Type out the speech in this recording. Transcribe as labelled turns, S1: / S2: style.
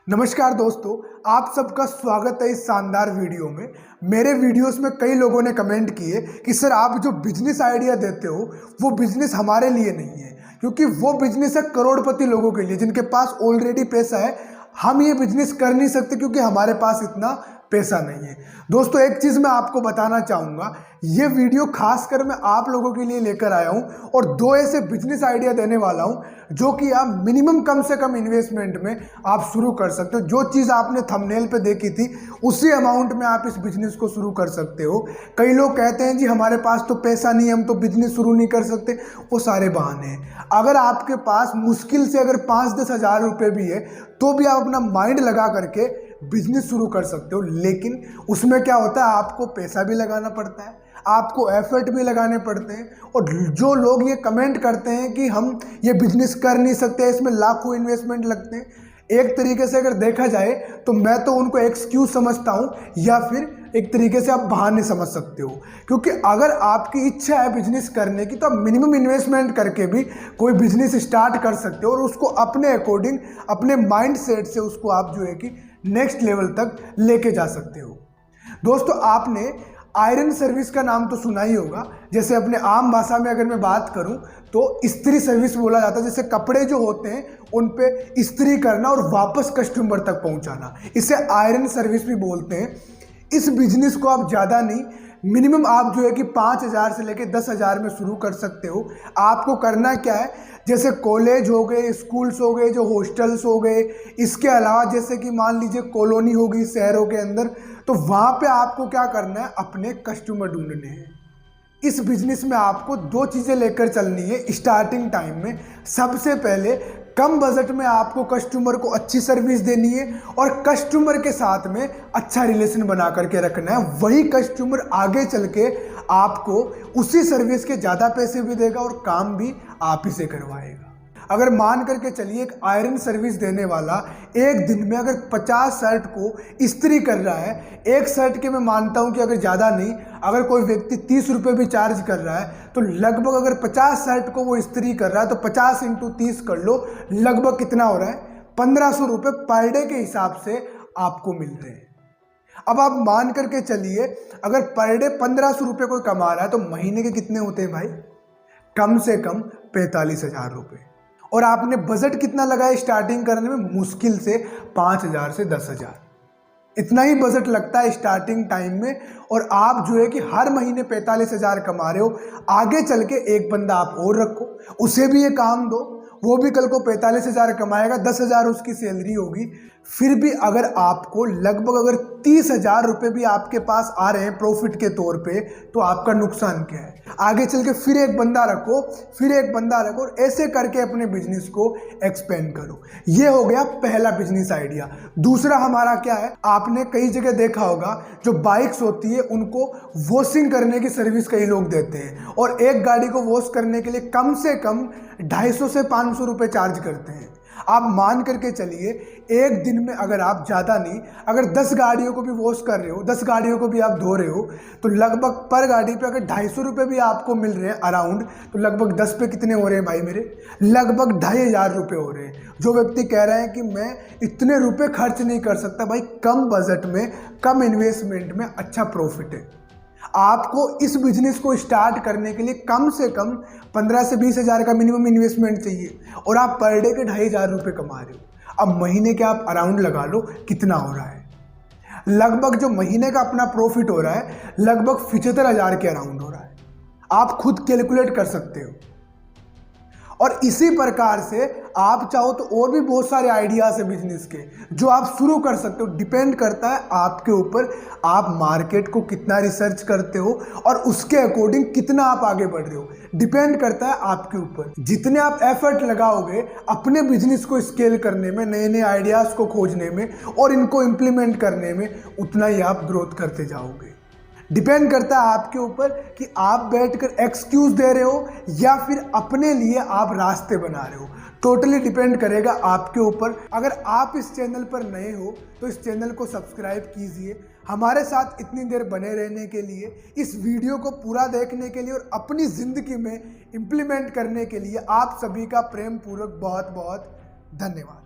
S1: नमस्कार दोस्तों, आप सबका स्वागत है इस शानदार वीडियो में। मेरे वीडियोस में कई लोगों ने कमेंट किए कि सर आप जो बिजनेस आइडिया देते हो वो बिजनेस हमारे लिए नहीं है, क्योंकि वो बिजनेस है करोड़पति लोगों के लिए जिनके पास ऑलरेडी पैसा है। हम ये बिजनेस कर नहीं सकते क्योंकि हमारे पास इतना पैसा नहीं है। दोस्तों, एक चीज़ मैं आपको बताना चाहूँगा, ये वीडियो खासकर मैं आप लोगों के लिए लेकर आया हूँ और दो ऐसे बिजनेस आइडिया देने वाला हूँ जो कि आप मिनिमम कम से कम इन्वेस्टमेंट में आप शुरू कर सकते हो। जो चीज़ आपने थंबनेल पे देखी थी उसी अमाउंट में आप इस बिजनेस को शुरू कर सकते हो। कई लोग कहते हैं जी हमारे पास तो पैसा नहीं है, हम तो बिजनेस शुरू नहीं कर सकते। वो सारे बहाने हैं। अगर आपके पास मुश्किल से अगर 5-10 हज़ार रुपये भी है तो भी आप अपना माइंड लगा करके बिजनेस शुरू कर सकते हो। लेकिन उसमें क्या होता है, आपको पैसा भी लगाना पड़ता है, आपको एफर्ट भी लगाने पड़ते हैं। और जो लोग ये कमेंट करते हैं कि हम ये बिजनेस कर नहीं सकते, इसमें लाखों इन्वेस्टमेंट लगते हैं, एक तरीके से अगर देखा जाए तो मैं तो उनको एक्सक्यूज समझता हूँ या फिर एक तरीके से आप बहाने समझ सकते हो। क्योंकि अगर आपकी इच्छा है बिजनेस करने की तो आप मिनिमम इन्वेस्टमेंट करके भी कोई बिजनेस स्टार्ट कर सकते हो और उसको अपने अकॉर्डिंग अपने माइंड सेट से उसको आप जो है कि नेक्स्ट लेवल तक लेके जा सकते हो। दोस्तों, आपने आयरन सर्विस का नाम तो सुना ही होगा। जैसे अपने आम भाषा में अगर मैं बात करूं तो इस्त्री सर्विस बोला जाता है। जैसे कपड़े जो होते हैं उन पे इस्त्री करना और वापस कस्टमर तक पहुंचाना, इसे आयरन सर्विस भी बोलते हैं। इस बिजनेस को आप ज़्यादा नहीं, मिनिमम आप जो है कि 5,000 से लेकर 10,000 में शुरू कर सकते हो। आपको करना क्या है, जैसे कॉलेज हो गए, स्कूल्स हो गए, जो हॉस्टल्स हो गए, इसके अलावा जैसे कि मान लीजिए कॉलोनी होगी शहरों के अंदर, तो वहाँ पे आपको क्या करना है, अपने कस्टमर ढूंढने हैं। इस बिजनेस में आपको दो चीज़ें लेकर चलनी है स्टार्टिंग टाइम में। सबसे पहले कम बजट में आपको कस्टमर को अच्छी सर्विस देनी है और कस्टमर के साथ में अच्छा रिलेशन बना करके रखना है। वही कस्टमर आगे चल के आपको उसी सर्विस के ज़्यादा पैसे भी देगा और काम भी आप ही से करवाएगा। अगर मान करके चलिए एक आयरन सर्विस देने वाला एक दिन में अगर 50 शर्ट को इस्त्री कर रहा है, एक शर्ट के मैं मानता हूं कि अगर ज़्यादा नहीं, अगर कोई व्यक्ति 30 रुपये भी चार्ज कर रहा है तो लगभग अगर 50 शर्ट को वो इस्त्री कर रहा है तो 50 × 30 कर लो, लगभग कितना हो रहा है, 1500 रुपये पर डे के हिसाब से आपको मिल रहे हैं। अब आप मान करके चलिए अगर पर डे 1500 रुपये कोई कमा रहा है तो महीने के कितने होते हैं भाई, कम से कम 45,000 रुपये। और आपने बजट कितना लगाया स्टार्टिंग करने में, मुश्किल से 5,000 से 10,000, इतना ही बजट लगता है स्टार्टिंग टाइम में। और आप जो है कि हर महीने 45,000 कमा रहे हो। आगे चल के एक बंदा आप और रखो, उसे भी ये काम दो, वो भी कल को 45,000 कमाएगा, 10,000 उसकी सैलरी होगी। फिर भी अगर आपको लगभग अगर 30,000 रुपये भी आपके पास आ रहे हैं प्रॉफिट के तौर पे, तो आपका नुकसान क्या है। आगे चल के फिर एक बंदा रखो, फिर एक बंदा रखो और ऐसे करके अपने बिजनेस को एक्सपेंड करो। ये हो गया पहला बिजनेस आइडिया। दूसरा हमारा क्या है, आपने कई जगह देखा होगा जो बाइक्स होती है उनको वॉशिंग करने की सर्विस कई लोग देते हैं और एक गाड़ी को वॉश करने के लिए कम से कम 250 से 500 रुपये चार्ज करते हैं। आप मान करके चलिए एक दिन में अगर आप ज़्यादा नहीं, अगर 10 गाड़ियों को भी वॉश कर रहे हो, 10 गाड़ियों को भी आप धो रहे हो, तो लगभग पर गाड़ी पे अगर 250 रुपये भी आपको मिल रहे हैं अराउंड, तो लगभग 10 पे कितने हो रहे हैं भाई मेरे, लगभग 2,500 रुपये हो रहे हैं। जो व्यक्ति कह रहे हैं कि मैं इतने रुपये खर्च नहीं कर सकता, भाई कम बजट में कम इन्वेस्टमेंट में अच्छा प्रॉफिट है। आपको इस बिजनेस को स्टार्ट करने के लिए कम से कम 15 से 20 हज़ार का मिनिमम इन्वेस्टमेंट चाहिए और आप पर डे के 2,500 रुपये कमा रहे हो। अब महीने के आप अराउंड लगा लो कितना हो रहा है, लगभग जो महीने का अपना प्रॉफिट हो रहा है लगभग 75,000 के अराउंड हो रहा है। आप खुद कैलकुलेट कर सकते हो। और इसी प्रकार से आप चाहो तो और भी बहुत सारे आइडियाज है बिजनेस के जो आप शुरू कर सकते हो। डिपेंड करता है आपके ऊपर, आप मार्केट को कितना रिसर्च करते हो और उसके अकॉर्डिंग कितना आप आगे बढ़ रहे हो। डिपेंड करता है आपके ऊपर। जितने आप एफर्ट लगाओगे अपने बिजनेस को स्केल करने में, नए नए आइडियाज को खोजने में और इनको इम्प्लीमेंट करने में, उतना ही आप ग्रोथ करते जाओगे। डिपेंड करता है आपके ऊपर कि आप बैठकर एक्सक्यूज दे रहे हो या फिर अपने लिए आप रास्ते बना रहे हो। टोटली डिपेंड करेगा आपके ऊपर। अगर आप इस चैनल पर नए हो तो इस चैनल को सब्सक्राइब कीजिए। हमारे साथ इतनी देर बने रहने के लिए, इस वीडियो को पूरा देखने के लिए और अपनी ज़िंदगी में इम्प्लीमेंट करने के लिए आप सभी का प्रेम पूर्वक बहुत बहुत धन्यवाद।